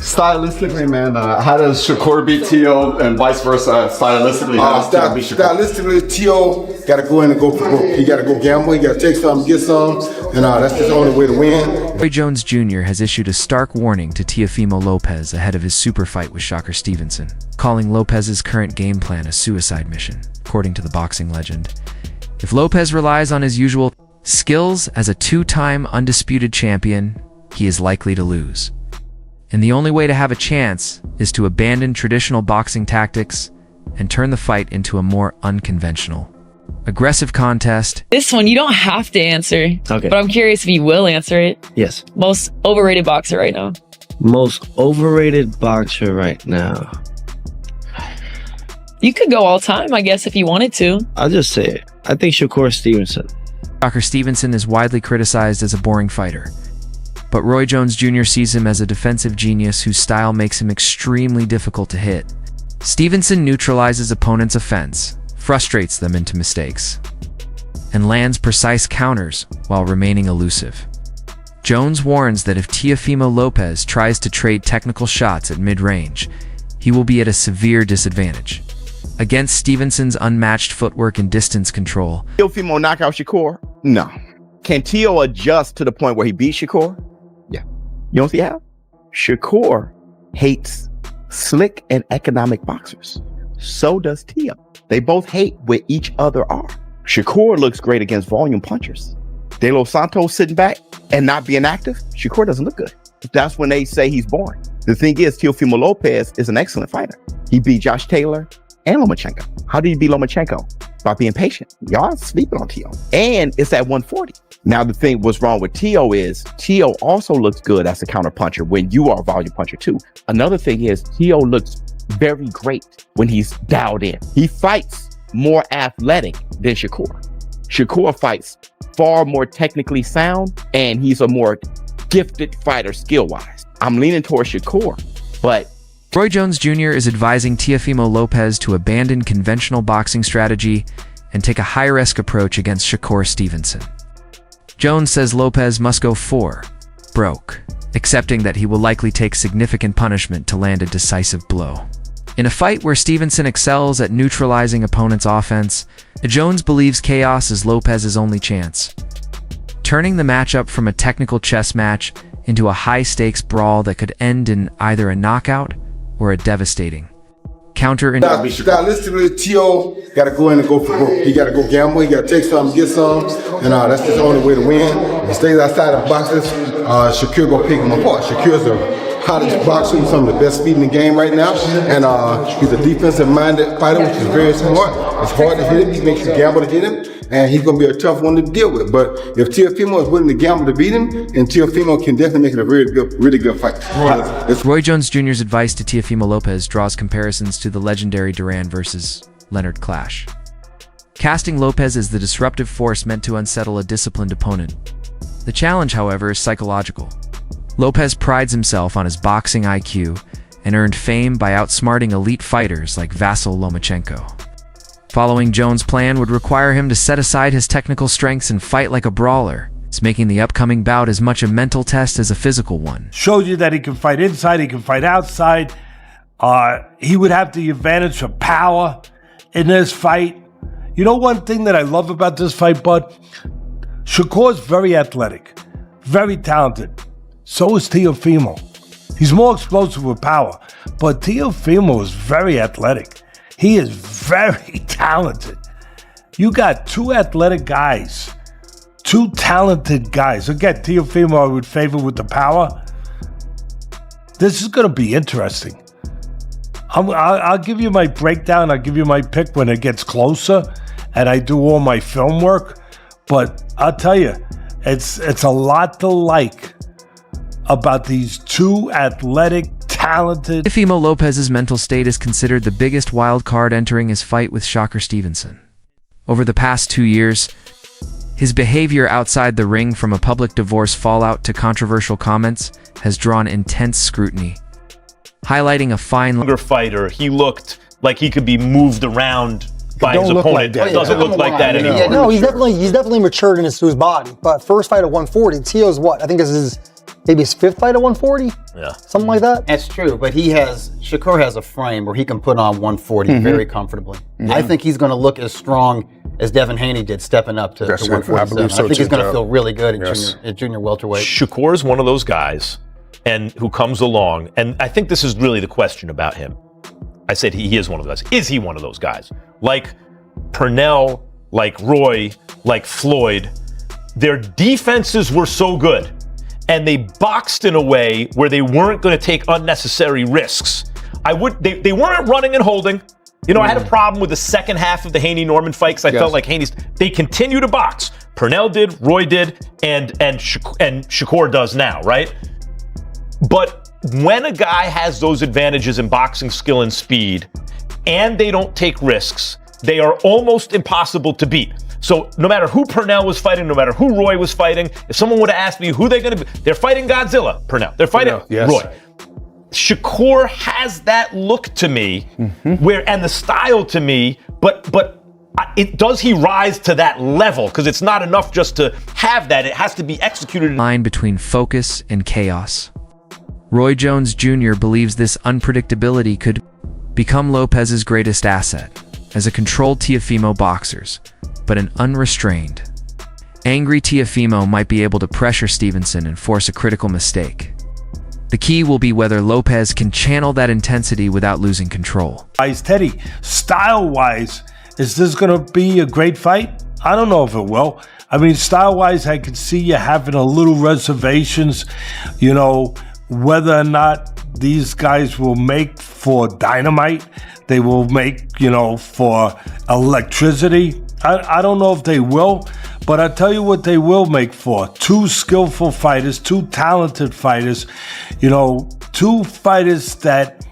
Stylistically, man, how does Shakur beat Teo and vice versa? Stylistically, how does Teo beat Shakur? Stylistically, Teo got to go in and go for broke. He got to go gamble. He got to take some, get some, and that's just the only way to win. Roy Jones Jr. has issued a stark warning to Teofimo Lopez ahead of his super fight with Shakur Stevenson, calling Lopez's current game plan a suicide mission, according to the boxing legend. If Lopez relies on his usual skills as a two-time undisputed champion, he is likely to lose. And the only way to have a chance is to abandon traditional boxing tactics and turn the fight into a more unconventional, aggressive contest. This one you don't have to answer. Okay. But I'm curious if you will answer it. Yes. Most overrated boxer right now. Most overrated boxer right now. You could go all time, I guess, if you wanted to. I'll just say it. I think Shakur Stevenson. Shakur Stevenson is widely criticized as a boring fighter, but Roy Jones Jr. sees him as a defensive genius whose style makes him extremely difficult to hit. Stevenson neutralizes opponents' offense, frustrates them into mistakes, and lands precise counters while remaining elusive. Jones warns that if Teofimo Lopez tries to trade technical shots at mid-range, he will be at a severe disadvantage. Against Stevenson's unmatched footwork and distance control, Teofimo knock out Shakur? No. Can Teo adjust to the point where he beats Shakur? Yeah. You don't see how? Shakur hates slick and economic boxers. So does Teo. They both hate what each other are. Shakur looks great against volume punchers. De Los Santos sitting back and not being active, Shakur doesn't look good. That's when they say he's boring. The thing is, Teofimo Lopez is an excellent fighter. He beat Josh Taylor and Lomachenko. How did he beat Lomachenko? By being patient. Y'all sleeping on Teo. And it's at 140. Now, the thing what's wrong with Teo is Teo also looks good as a counter puncher when you are a volume puncher too. Another thing is Teo looks very great when he's dialed in. He fights more athletic than Shakur. Shakur fights far more technically sound, and he's a more gifted fighter skill-wise. I'm leaning towards Shakur, but Roy Jones Jr. is advising Teofimo Lopez to abandon conventional boxing strategy and take a high-risk approach against Shakur Stevenson. Jones says Lopez must go broke, accepting that he will likely take significant punishment to land a decisive blow. In a fight where Stevenson excels at neutralizing opponents' offense, Jones believes chaos is Lopez's only chance, turning the matchup from a technical chess match into a high-stakes brawl that could end in either a knockout or a devastating counter. Stylistically, Teo got to go in and go for broke. He got to go gamble. He got to take some, get some, and that's just the only way to win. If he stays outside of boxes, Shakur gonna pick him apart. Shakur's the hottest boxer, he's some of the best speed in the game right now, and he's a defensive-minded fighter, which is very smart. It's hard to hit him. He makes you gamble to hit him, and he's gonna be a tough one to deal with. But if Teofimo is willing to gamble to beat him, and Teofimo can definitely make it a really good fight. Roy Jones Jr.'s advice to Teofimo Lopez draws comparisons to the legendary Duran versus Leonard clash, casting Lopez as the disruptive force meant to unsettle a disciplined opponent. The challenge, however, is psychological. Lopez prides himself on his boxing IQ and earned fame by outsmarting elite fighters like Vasyl Lomachenko. Following Jones' plan would require him to set aside his technical strengths and fight like a brawler. It's making the upcoming bout as much a mental test as a physical one. Showed you that he can fight inside, he can fight outside. He would have the advantage of power in this fight. You know one thing that I love about this fight, Bud? Shakur's very athletic, very talented. So is Teofimo. He's more explosive with power, but Teofimo is very athletic. He is very talented. You got two athletic guys, two talented guys. Again, Teofimo I would favor with the power. This is going to be interesting. I'll give you my breakdown. I'll give you my pick when it gets closer and I do all my film work. But I'll tell you, it's a lot to like about these two athletic, talented... Teofimo Lopez's mental state is considered the biggest wild card entering his fight with Shakur Stevenson. Over the past 2 years, his behavior outside the ring, from a public divorce fallout to controversial comments, has drawn intense scrutiny, highlighting a fine fighter. He looked like he could be moved around by his opponent. Like it doesn't look like that anymore. Yeah, no, he's definitely matured in his body. But first fight at 140, Teo's what? I think this is his maybe his 5th fight at 140. Yeah. Something like that. That's true, but Shakur has a frame where he can put on 140 very comfortably. I think he's going to look as strong as Devin Haney did stepping up to 147. I believe so, I think he's too, going to Joe. feel really good at junior welterweight. Shakur is one of those guys and who comes along, and I think this is really the question about him. I said he is one of those guys. Is he one of those guys? Like Purnell, like Roy, like Floyd, their defenses were so good, and they boxed in a way where they weren't going to take unnecessary risks. They weren't running and holding. You know, I had a problem with the second half of the Haney-Norman fight because I felt like they continue to box. Purnell did, Roy did, and Shakur does now, right? But when a guy has those advantages in boxing skill and speed, and they don't take risks, they are almost impossible to beat. So no matter who Purnell was fighting, no matter who Roy was fighting, if someone would have asked me who they're going to be, they're fighting Godzilla, Purnell. They're fighting Roy. Shakur has that look to me, and the style to me, but does he rise to that level? Because it's not enough just to have that; it has to be executed. Line between focus and chaos. Roy Jones Jr. believes this unpredictability could become Lopez's greatest asset as a controlled Teofimo boxers, but an unrestrained, angry Teofimo might be able to pressure Stevenson and force a critical mistake. The key will be whether Lopez can channel that intensity without losing control. Teddy, style-wise, is this going to be a great fight? I don't know if it will. I mean, style-wise, I could see you having a little reservations, you know, whether or not these guys will make for dynamite, they will make, you know, for electricity. I don't know if they will, but I'll tell you what they will make for. 2 skillful fighters, 2 talented fighters, you know, 2 fighters that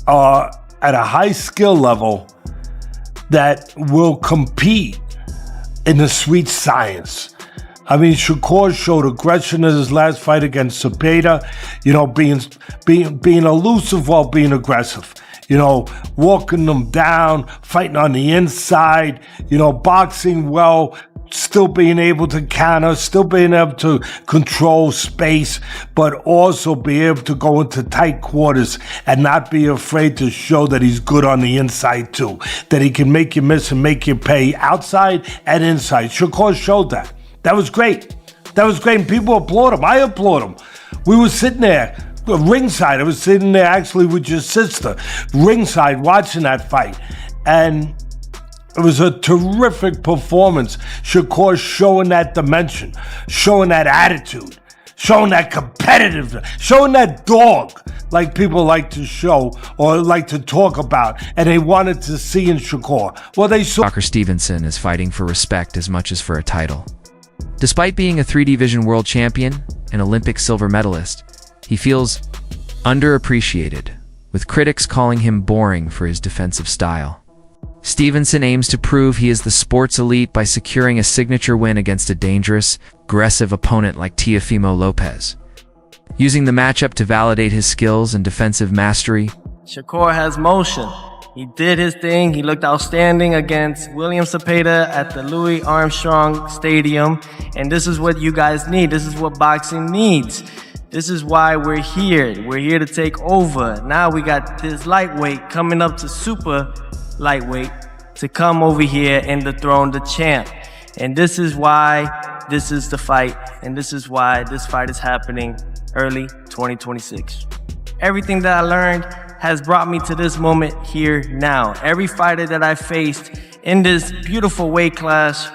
are at a high skill level that will compete in the sweet science. I mean, Shakur showed aggression in his last fight against Cepeda, you know, being elusive while being aggressive. You know, walking them down, fighting on the inside, you know, boxing well, still being able to counter, still being able to control space, but also be able to go into tight quarters and not be afraid to show that he's good on the inside too, that he can make you miss and make you pay outside and inside. Shakur showed that. That was great. That was great, and people applaud him. I applaud him. We were sitting there, ringside. I was sitting there actually with your sister, ringside, watching that fight. And it was a terrific performance. Shakur showing that dimension, showing that attitude, showing that competitiveness, showing that dog like people like to show or like to talk about, and they wanted to see in Shakur. Well, they saw. Shakur Stevenson is fighting for respect as much as for a title. Despite being a 3-division world champion and Olympic silver medalist, he feels underappreciated, with critics calling him boring for his defensive style. Stevenson aims to prove he is the sports elite by securing a signature win against a dangerous, aggressive opponent like Teofimo Lopez. Using the matchup to validate his skills and defensive mastery, Shakur has motion. He did his thing. He looked outstanding against William Cepeda at the Louis Armstrong Stadium. And this is what you guys need. This is what boxing needs. This is why we're here. We're here to take over. Now we got this lightweight coming up to super lightweight to come over here and dethrone the champ. And this is why this is the fight. And this is why this fight is happening early 2026. Everything that I learned has brought me to this moment here now. Every fighter that I faced in this beautiful weight class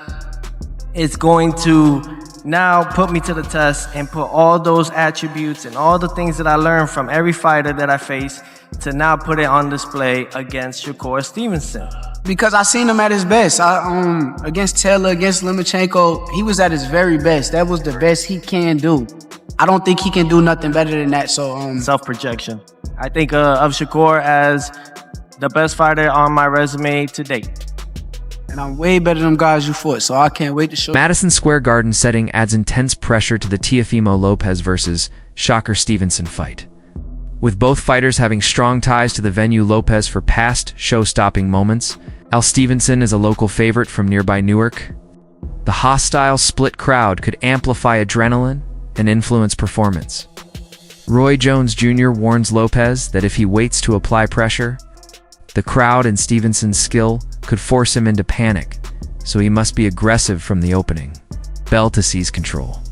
is going to now put me to the test and put all those attributes and all the things that I learned from every fighter that I faced to now put it on display against Shakur Stevenson. Because I seen him at his best. Against Taylor, against Lomachenko, he was at his very best. That was the best he can do. I don't think he can do nothing better than that. So self-projection. I think of Shakur as the best fighter on my resume to date. And I'm way better than them guys you fought, so I can't wait to show. Madison Square Garden setting adds intense pressure to the Teofimo Lopez versus Shakur Stevenson fight. With both fighters having strong ties to the venue Lopez for past show-stopping moments, Al Stevenson is a local favorite from nearby Newark. The hostile split crowd could amplify adrenaline and influence performance. Roy Jones Jr. warns Lopez that if he waits to apply pressure, the crowd and Stevenson's skill could force him into panic, so he must be aggressive from the opening. Bell to seize control.